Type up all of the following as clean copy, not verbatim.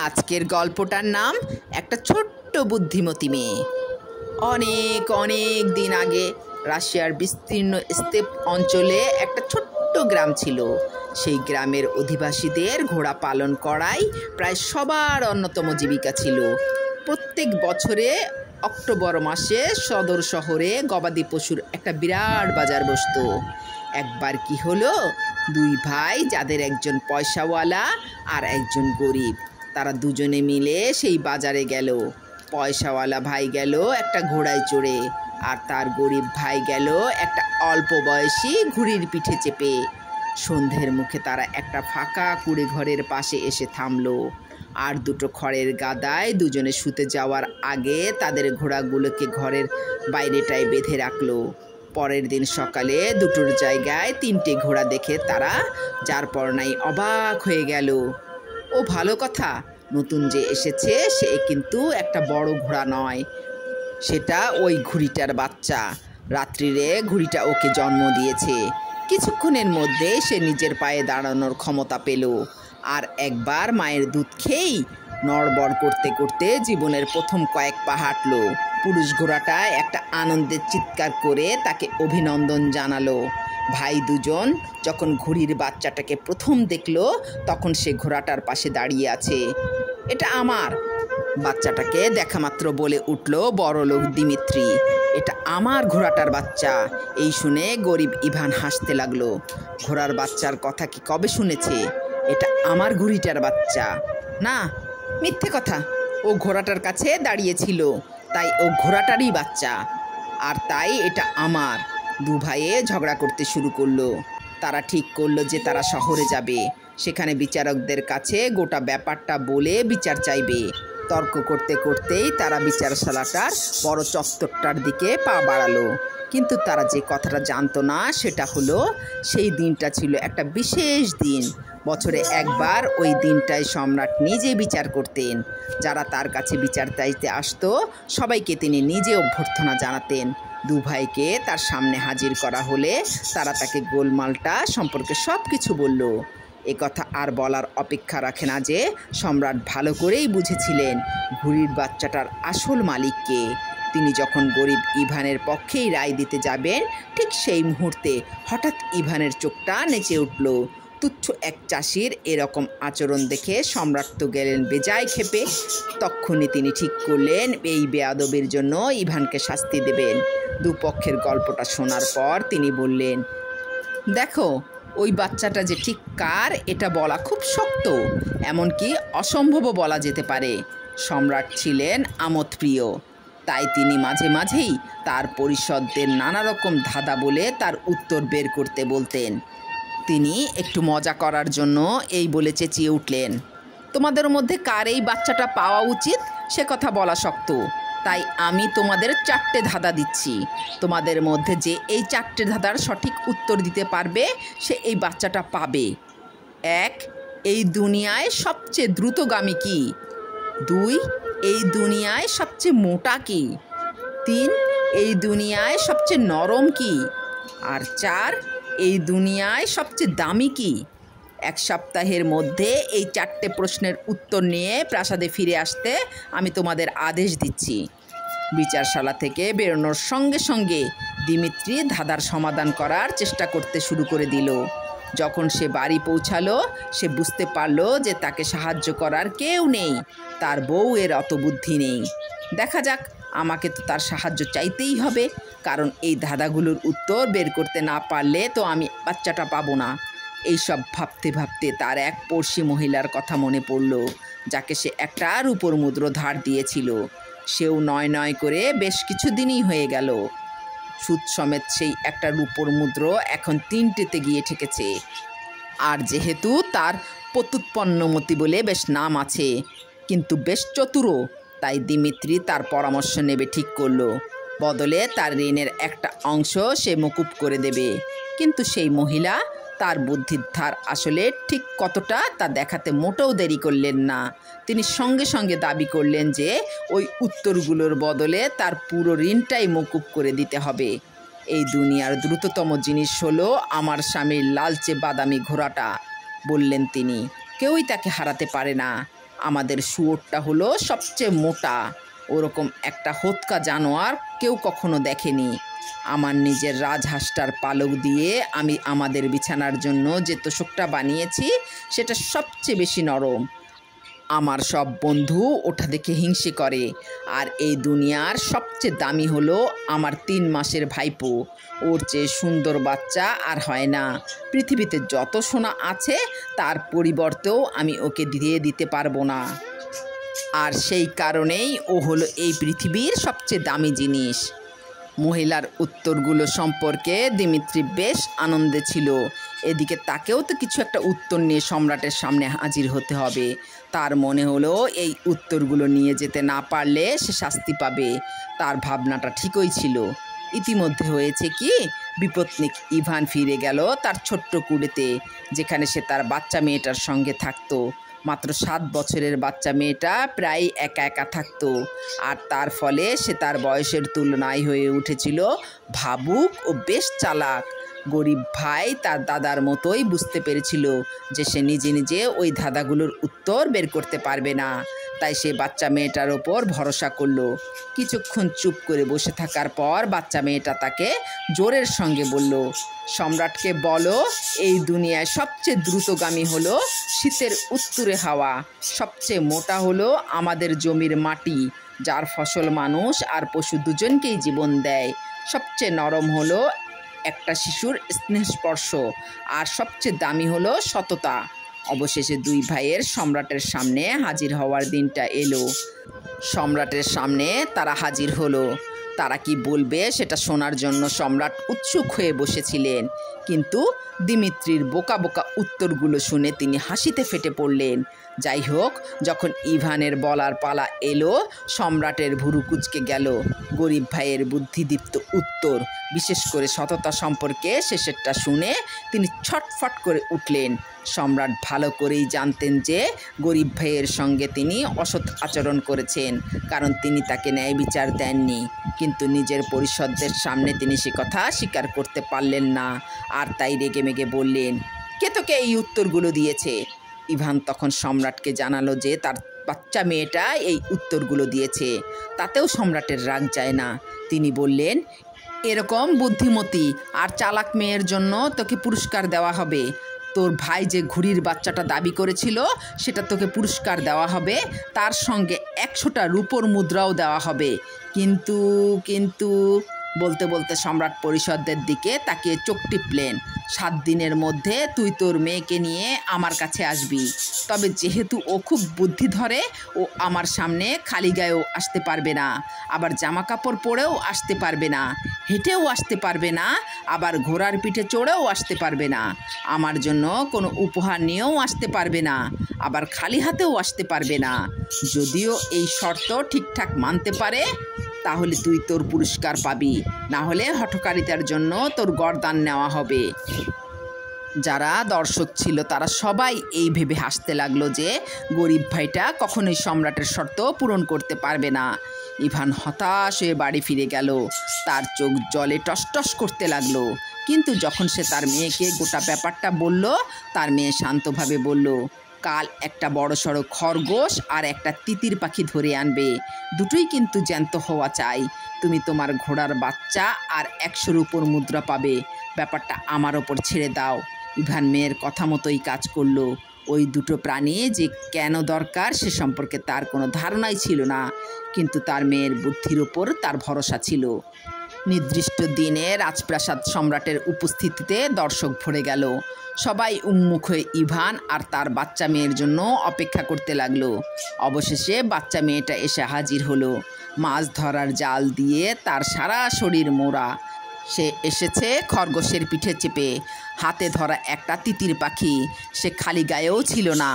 আজকের গল্পটার নাম একটা ছোট্ট বুদ্ধিমতী মেয়ে। অনেক অনেক দিন আগে রাশিয়ার বিস্তীর্ণ স্টেপ অঞ্চলে একটা ছোট্ট গ্রাম ছিল। সেই গ্রামের অধিবাসীদের ঘোড়া পালন করাই প্রায় সবার অন্যতম জীবিকা ছিল। প্রত্যেক বছরে অক্টোবর মাসে সদর শহরে গবাদি পশুর একটা বিরাট বাজার বসতো। একবার কি হলো, দুই ভাই যাদের একজন পয়সাওয়ালা আর একজন গরিব, তারা দুজনে মিলে সেই বাজারে গেল। পয়সাওয়ালা ভাই গেল একটা ঘোড়ায় চড়ে, আর তার গরিব ভাই গেল একটা অল্প বয়সী ঘুড়ির পিঠে চেপে। সন্ধ্যের মুখে তারা একটা ফাঁকা কুড়ে ঘরের পাশে এসে থামলো, আর দুটো খড়ের গাদায় দুজনে শুতে যাওয়ার আগে তাদের ঘোড়াগুলোকে ঘরের বাইরেটায় বেঁধে রাখলো। পরের দিন সকালে দুটোর জায়গায় তিনটে ঘোড়া দেখে তারা যার পর নাই অবাক হয়ে গেল। ও ভালো কথা, নতুন যে এসেছে সে কিন্তু একটা বড় ঘোড়া নয়, সেটা ওই ঘুড়িটার বাচ্চা। রাত্রিরে ঘুড়িটা ওকে জন্ম দিয়েছে। কিছুক্ষণের মধ্যে সে নিজের পায়ে দাঁড়ানোর ক্ষমতা পেল, আর একবার মায়ের দুধ খেয়েই নড়বড় করতে করতে জীবনের প্রথম কয়েক পা হাঁটল। পুরুষ ঘোড়াটা একটা আনন্দের চিৎকার করে তাকে অভিনন্দন জানালো। ভাই দুজন যখন ঘুড়ির বাচ্চাটাকে প্রথম দেখলো, তখন সে ঘোড়াটার পাশে দাঁড়িয়ে আছে। এটা আমার। বাচ্চাটাকে দেখা মাত্র বলে উঠল বড়লোক দিমিত্রি, এটা আমার ঘোড়াটার বাচ্চা। এই শুনে গরিব ইভান হাসতে লাগলো। ঘোড়ার বাচ্চার কথা কি কবে শুনেছে? এটা আমার ঘুড়িটার বাচ্চা। না, মিথ্যে কথা। ও ঘোড়াটার কাছে দাঁড়িয়েছিল, তাই ও ঘোড়াটারই বাচ্চা, আর তাই এটা আমার। দু ভাইয়ে ঝগড়া করতে শুরু করলো। তারা ঠিক করলো যে তারা শহরে যাবে, সেখানে বিচারকদের কাছে গোটা ব্যাপারটা বলে বিচার চাইবে। তর্ক করতে করতেই তারা বিচারশালাটার বড় চত্বরটার দিকে পা বাড়ালো। কিন্তু তারা যে কথাটা জানতো না সেটা হলো, সেই দিনটা ছিল একটা বিশেষ দিন। বছরে একবার ওই দিনটায় সম্রাট নিজে বিচার করতেন। যারা তার কাছে বিচার চাইতে আসতো সবাইকে তিনি নিজে অভ্যর্থনা জানাতেন। দু ভাইকে তার সামনে হাজির করা হলে তারা তাকে গোলমালটা সম্পর্কে সব কিছু বলল। এ কথা আর বলার অপেক্ষা রাখে না যে সম্রাট ভালো করেই বুঝেছিলেন ঘুড়ির বাচ্চাটার আসল মালিককে। তিনি যখন গরিব ইভানের পক্ষেই রায় দিতে যাবেন, ঠিক সেই মুহূর্তে হঠাৎ ইভানের চোখটা নেচে উঠল। তুচ্ছ এক চাষির এরকম আচরণ দেখে সম্রাট তো গেলেন বেজায় ক্ষেপে। তক্ষুনি তিনি ঠিক করলেন এই বেয়াদবির জন্য ইভানকে শাস্তি দেবেন। দুপক্ষের গল্পটা শোনার পর তিনি বললেন, দেখো, ওই বাচ্চাটা যে ঠিক কার এটা বলা খুব শক্ত, এমনকি অসম্ভবও বলা যেতে পারে। সম্রাট ছিলেন আমোদপ্রিয়, তাই তিনি মাঝে মাঝেই তার পরিষদদের নানা রকম ধাঁধা বলে তার উত্তর বের করতে বলতেন। তিনি একটু মজা করার জন্য এই বলে চেঁচিয়ে উঠলেন, তোমাদের মধ্যে কার এই বাচ্চাটা পাওয়া উচিত সে কথা বলা শক্ত, তাই আমি তোমাদের 4টে ধাঁধা দিচ্ছি। তোমাদের মধ্যে যে এই 4টে ধাঁধার সঠিক উত্তর দিতে পারবে সে এই বাচ্চাটা পাবে। 1, এই দুনিয়ায় সবচেয়ে দ্রুতগামী কি? 2, এই দুনিয়ায় সবচেয়ে মোটা কি? 3, এই দুনিয়ায় সবচেয়ে নরম কি? আর 4, এই দুনিয়ায় সবচেয়ে দামি কি? 1 সপ্তাহের মধ্যে এই 4টে প্রশ্নের উত্তর নিয়ে প্রাসাদে ফিরে আসতে আমি তোমাদের আদেশ দিচ্ছি। বিচারশালা থেকে বেরোনোর সঙ্গে সঙ্গে দিমিত্রি ধাঁধার সমাধান করার চেষ্টা করতে শুরু করে দিল। যখন সে বাড়ি পৌঁছালো, সে বুঝতে পারল যে তাকে সাহায্য করার কেউ নেই। তার বউ এর অত বুদ্ধি নেই। দেখা যাক, আমাকে তো তার সাহায্য চাইতেই হবে, কারণ এই ধাঁধাগুলোর উত্তর বের করতে না পারলে তো আমি বাচ্চাটা পাবো না। এইসব ভাবতে ভাবতে তার এক পড়শি মহিলার কথা মনে পড়ল, যাকে সে একটা রূপোর মুদ্র ধার দিয়েছিল। সেও নয় নয় করে বেশ কিছুদিনই হয়ে গেল। সুদ সমেত সেই একটা রূপোর মুদ্র এখন 3টেতে গিয়ে ঠেকেছে। আর যেহেতু তার প্রত্যুৎপন্নমতি বলে বেশ নাম আছে, কিন্তু বেশ চতুরও, তাই দিমিত্রি তার পরামর্শ নেবে ঠিক করলো। বদলে তার ঋণের একটা অংশ সে মকুব করে দেবে। কিন্তু সেই মহিলা তার বুদ্ধির ধার আসলে ঠিক কতটা তা দেখাতে মোটেও দেরি করলেন না। তিনি সঙ্গে সঙ্গে দাবি করলেন যে ওই উত্তরগুলোর বদলে তার পুরো ঋণটাই মকুব করে দিতে হবে। এই দুনিয়ার দ্রুততম জিনিস হলো আমার স্বামীর লালচে বাদামি ঘোড়াটা, বললেন তিনি। কেউই তাকে হারাতে পারে না। আমাদের শুয়োরটা হলো সবচেয়ে মোটা, ওরকম একটা হোতকা জানোয়ার কেউ কখনো দেখেনি। আমার নিজের রাজহাঁসটার পালক দিয়ে আমি আমাদের বিছানার জন্য যে তোশকটা বানিয়েছি সেটা সবচেয়ে বেশি নরম। আমার সব বন্ধু ওটা দেখে হিংসে করে। আর এই দুনিয়ার সবচেয়ে দামি হলো আমার 3 মাসের ভাইপো। ওর চেয়ে সুন্দর বাচ্চা আর হয় না। পৃথিবীতে যত সোনা আছে তার পরিবর্তেও আমি ওকে দিয়ে দিতে পারবো না। আর সেই কারণেই ও হলো এই পৃথিবীর সবচেয়ে দামি জিনিস। মহিলার উত্তরগুলো সম্পর্কে দিমিত্রি বেশ আনন্দে ছিল। এদিকে তাকেও তো কিছু একটা উত্তর নিয়ে সম্রাটের সামনে হাজির হতে হবে। তার মনে হলো এই উত্তরগুলো নিয়ে যেতে না পারলে সে শাস্তি পাবে। তার ভাবনাটা ঠিকই ছিল। ইতিমধ্যে হয়েছে কি, বিপত্নিক ইভান ফিরে গেল তার ছোট্ট কুড়েতে, যেখানে সে তার বাচ্চা মেয়েটার সঙ্গে থাকতো। মাত্র 7 বছরের বাচ্চা মেয়েটা প্রায় একা একা থাকতো। আর তার ফলে সে তার বয়সের তুলনায় হয়ে উঠেছিল ভাবুক ও বেশ চালাক। গরিব ভাই তার দাদার মতোই বুঝতে পেরেছিল যে সে নিজে নিজে ওই ধাঁধাগুলোর উত্তর বের করতে পারবে না। তাই সে বাচ্চা মেয়েটার ওপর ভরসা করলো। কিছুক্ষণ চুপ করে বসে থাকার পর বাচ্চা মেয়েটা তাকে জোরের সঙ্গে বলল, সম্রাটকে বলো এই দুনিয়ায় সবচেয়ে দ্রুতগামী হলো শীতের উত্তুরে হাওয়া, সবচেয়ে মোটা হলো আমাদের জমির মাটি, যার ফসল মানুষ আর পশু দুজনকেই জীবন দেয়, সবচেয়ে নরম হলো একটা শিশুর স্নেহস্পর্শ, আর সবচেয়ে দামি হলো সততা। অবশেষে 2 ভাইয়ের সম্রাটের সামনে হাজির হওয়ার দিনটা এলো। সম্রাটের সামনে তারা হাজির হলো। তারা কি বলবে সেটা শোনার জন্য সম্রাট উৎসুক হয়ে বসেছিলেন। কিন্তু দিমিত্রির বোকা বোকা উত্তরগুলো শুনে তিনি হাসিতে ফেটে পড়লেন। যাই হোক, যখন ইভানের বলার পালা এলো, সম্রাটের ভুরু কুঁচকে গেল। গরিব ভাইয়ের বুদ্ধিদীপ্ত উত্তর, বিশেষ করে সততা সম্পর্কে শেষেরটা শুনে তিনি ছটফট করে উঠলেন। সম্রাট ভালো করেই জানতেন যে গরিব ভাইয়ের সঙ্গে তিনি অসৎ আচরণ করেছেন, কারণ তিনি তাকে ন্যায় বিচার দেননি। কিন্তু নিজের পরিষদদের সামনে তিনি সে কথা স্বীকার করতে পারলেন না। আর তাই রেগেমেগে বললেন, কে তোকে এই উত্তরগুলো দিয়েছে? ইভান তখন সম্রাটকে জানালো যে তার বাচ্চা মেয়েটা এই উত্তরগুলো দিয়েছে। তাতেও সম্রাটের রাগ যায় না। তিনি বললেন, এরকম বুদ্ধিমতী আর চালাক মেয়ের জন্য তোকে পুরস্কার দেওয়া হবে। তোর ভাই যে ঘুড়ির বাচ্চাটা দাবি করেছিল সেটা তোকে পুরস্কার দেওয়া হবে, তার সঙ্গে 100টা রূপোর মুদ্রাও দেওয়া হবে। কিন্তু বলতে বলতে সম্রাট পরিষদদের দিকে তাকিয়ে চোখ টিপলেন। 7 দিনের মধ্যে তুই তোর মেয়েকে নিয়ে আমার কাছে আসবি। তবে যেহেতু ও খুব বুদ্ধি ধরে, ও আমার সামনে খালি গায়েও আসতে পারবে না, আবার জামা কাপড় পরেও আসতে পারবে না, হেঁটেও আসতে পারবে না, আবার ঘোড়ার পিঠে চড়েও আসতে পারবে না, আমার জন্য কোনো উপহার নিয়েও আসতে পারবে না, আবার খালি হাতেও আসতে পারবে না। যদিও এই শর্ত ঠিকঠাক মানতে পারে তাহলে তুই তোর পুরস্কার পাবি, না হলে হঠকারিতার জন্য তোর গর্দান নেওয়া হবে। যারা দর্শক ছিল তারা সবাই এই ভেবে হাসতে লাগলো যে গরিব ভাইটা কখনোই সম্রাটের শর্ত পূরণ করতে পারবে না। ইভান হতাশ হয়ে বাড়ি ফিরে গেল। তার চোখ জলে টসটস করতে লাগলো। কিন্তু যখন সে তার মেয়েকে গোটা ব্যাপারটা বলল, তার মেয়ে শান্তভাবে বলল, কাল একটা বড়সড় খরগোশ আর একটা তিতির পাখি ধরে আনবে। দুটোই কিন্তু জ্যান্ত হওয়া চাই। তুমি তোমার ঘোড়ার বাচ্চা আর 100 রূপোর মুদ্রা পাবে। ব্যাপারটা আমার ওপর ছেড়ে দাও। ইভান মেয়ের কথা মতোই কাজ করলো। ওই দুটো প্রাণী যে কেন দরকার সে সম্পর্কে তার কোনো ধারণাই ছিল না, কিন্তু তার মেয়ের বুদ্ধির ওপর তার ভরসা ছিল। নির্দিষ্ট দিনে রাজপ্রাসাদ সম্রাটের উপস্থিতিতে দর্শক ভরে গেল। সবাই উন্মুখ হয়ে ইভান আর তার বাচ্চা মেয়ের জন্য অপেক্ষা করতে লাগলো। অবশেষে বাচ্চা মেয়েটা এসে হাজির হলো, মাছ ধরার জাল দিয়ে তার সারা শরীর মোড়া। সে এসেছে খরগোশের পিঠে চেপে, হাতে ধরা একটা তিতির পাখি। সে খালি গায়েও ছিল না,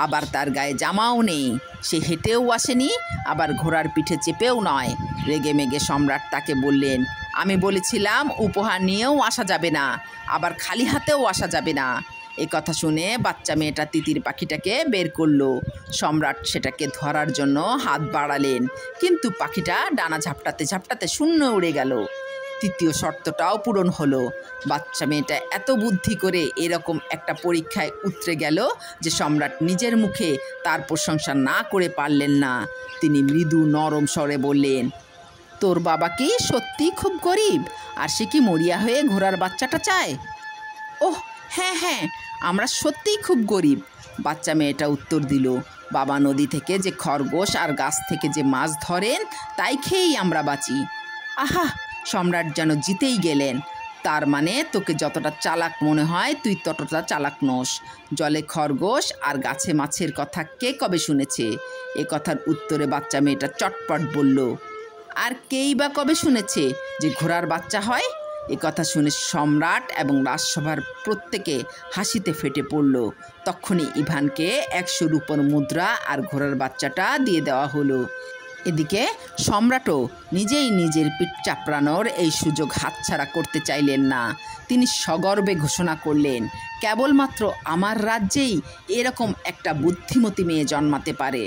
আবার তার গায়ে জামাও নেই। সে হেঁটেও আসেনি, আবার ঘোড়ার পিঠে চেপেও নয়। রেগেমেগে সম্রাট তাকে বললেন, আমি বলেছিলাম উপহার নিয়েও আসা যাবে না, আবার খালি হাতেও আসা যাবে না। এ কথা শুনে বাচ্চা মেয়েটা তিতির পাখিটাকে বের করলো। সম্রাট সেটাকে ধরার জন্য হাত বাড়ালেন, কিন্তু পাখিটা ডানা ঝাপটাতে ঝাপটাতে শূন্য উড়ে গেল। তৃতীয় শর্তটাও পূরণ হলো। বাচ্চা মেয়েটা এত বুদ্ধি করে এরকম একটা পরীক্ষায় উতরে গেল যে সম্রাট নিজের মুখে তার প্রশংসা না করে পারলেন না। তিনি মৃদু নরম স্বরে বললেন, তোর বাবা কি সত্যিই খুব গরিব, আর সে কি মরিয়া হয়ে ঘোড়ার বাচ্চাটা চায়? ওহ হ্যাঁ হ্যাঁ, আমরা সত্যিই খুব গরিব, বাচ্চা মেয়েটা উত্তর দিল। বাবা নদী থেকে যে খরগোশ আর গাছ থেকে যে মাছ ধরেন তাই খেয়েই আমরা বাঁচি। আহা, সম্রাট যেন জিতেই গেলেন। তার মানে তোকে যতটা চালাক মনে হয় তুই ততটা চালাক নোস। জলে খরগোশ আর গাছে মাছের কথা কে কবে শুনেছে? এ কথার উত্তরে বাচ্চা মেয়েটা চটপট বলল, আর কেই বা কবে শুনেছে যে ঘোড়ার বাচ্চা হয়? এ কথা শুনে সম্রাট এবং রাজসভার প্রত্যেকে হাসিতে ফেটে পড়ল। তখনই ইভানকে 100 রূপোর মুদ্রা আর ঘোড়ার বাচ্চাটা দিয়ে দেওয়া হলো। এদিকে সম্রাটও নিজেই নিজের পিঠ চাপড়ানোর এই সুযোগ হাতছাড়া করতে চাইলেন না। তিনি সগর্বে ঘোষণা করলেন, কেবলমাত্র আমার রাজ্যেই এরকম একটা বুদ্ধিমতী মেয়ে জন্মাতে পারে।